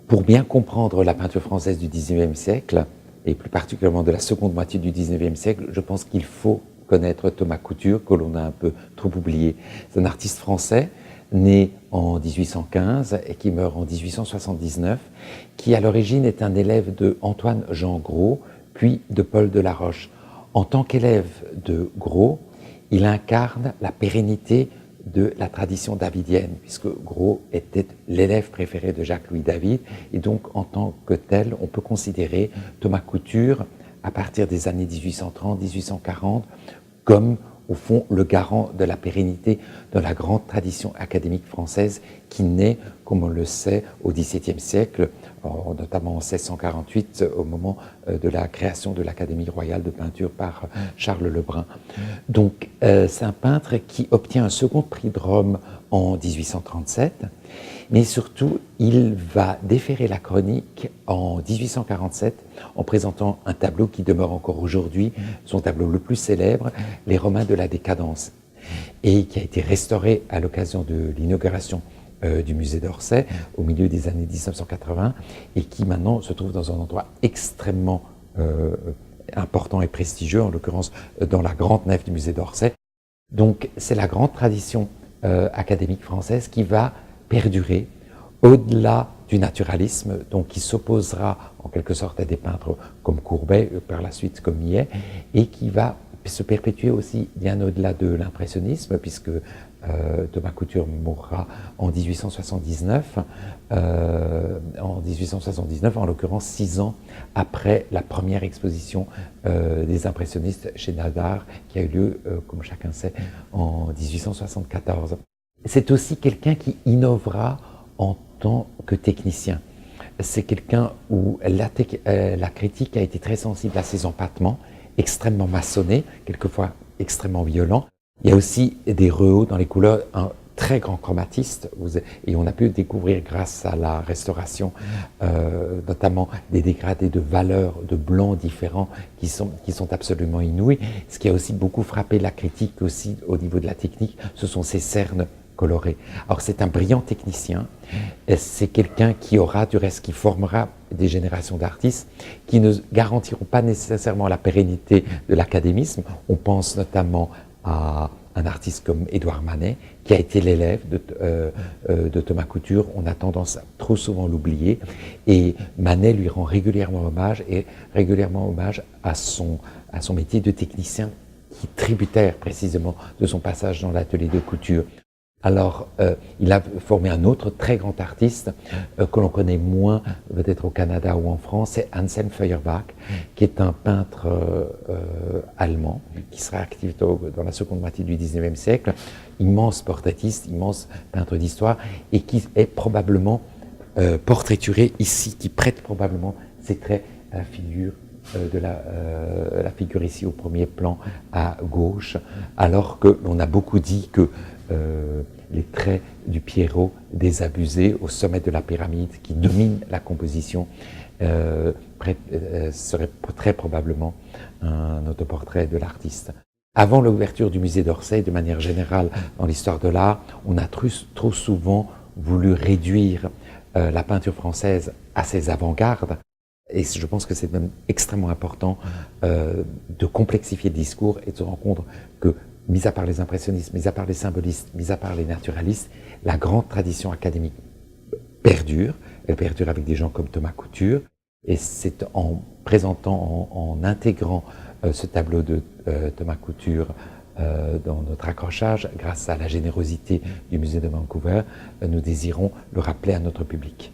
Pour bien comprendre la peinture française du XIXe siècle, et plus particulièrement de la seconde moitié du XIXe siècle, je pense qu'il faut connaître Thomas Couture, que l'on a un peu trop oublié. C'est un artiste français, né en 1815 et qui meurt en 1879, qui à l'origine est un élève de Antoine-Jean Gros, puis de Paul Delaroche. En tant qu'élève de Gros, il incarne la pérennité de la tradition davidienne, puisque Gros était l'élève préféré de Jacques-Louis David, et donc en tant que tel, on peut considérer Thomas Couture, à partir des années 1830-1840, comme au fond le garant de la pérennité de la grande tradition académique française qui naît, comme on le sait, au XVIIe siècle, notamment en 1648, au moment de la création de l'Académie royale de peinture par Charles Lebrun. Donc c'est un peintre qui obtient un second prix de Rome en 1837, mais surtout il va déférer la chronique en 1847 en présentant un tableau qui demeure encore aujourd'hui son tableau le plus célèbre, Les Romains de la décadence, et qui a été restauré à l'occasion de l'inauguration du musée d'Orsay au milieu des années 1980 et qui maintenant se trouve dans un endroit extrêmement important et prestigieux, en l'occurrence dans la grande nef du musée d'Orsay. Donc c'est la grande tradition académique française qui va perdurer au-delà du naturalisme, donc qui s'opposera en quelque sorte à des peintres comme Courbet, par la suite comme Millet, et qui va se perpétuer aussi bien au-delà de l'impressionnisme, puisque Thomas Couture mourra en 1879, en l'occurrence 6 ans après la première exposition des impressionnistes chez Nadar, qui a eu lieu, comme chacun sait, en 1874. C'est aussi quelqu'un qui innovera en tant que technicien. C'est quelqu'un où la critique a été très sensible à ses empattements, extrêmement maçonnés, quelquefois extrêmement violents. Il y a aussi des rehauts dans les couleurs, un très grand chromatiste, et on a pu découvrir grâce à la restauration notamment des dégradés de valeurs, de blancs différents qui sont absolument inouïs. Ce qui a aussi beaucoup frappé la critique aussi au niveau de la technique, ce sont ces cernes colorées. Alors c'est un brillant technicien, c'est quelqu'un qui aura du reste, qui formera des générations d'artistes qui ne garantiront pas nécessairement la pérennité de l'académisme. On pense notamment à un artiste comme Édouard Manet, qui a été l'élève de Thomas Couture. On a tendance à trop souvent l'oublier, et Manet lui rend régulièrement hommage, à son métier de technicien, qui est tributaire précisément de son passage dans l'atelier de couture. Alors, il a formé un autre très grand artiste que l'on connaît moins, peut-être au Canada ou en France, c'est Anselm Feuerbach, qui est un peintre allemand, qui sera actif dans la seconde moitié du XIXe siècle, immense portraitiste, immense peintre d'histoire, et qui est probablement portraituré ici, qui prête probablement ses traits à la figure la figure ici au premier plan à gauche, alors que l'on a beaucoup dit que les traits du Pierrot désabusé au sommet de la pyramide qui domine la composition serait très probablement un autoportrait de l'artiste. Avant l'ouverture du musée d'Orsay, de manière générale dans l'histoire de l'art, on a trop souvent voulu réduire la peinture française à ses avant-gardes. Et je pense que c'est même extrêmement important de complexifier le discours et de se rendre compte que, mis à part les impressionnistes, mis à part les symbolistes, mis à part les naturalistes, la grande tradition académique perdure. Elle perdure avec des gens comme Thomas Couture. Et c'est en présentant, en intégrant ce tableau de Thomas Couture dans notre accrochage, grâce à la générosité du musée de Vancouver, nous désirons le rappeler à notre public.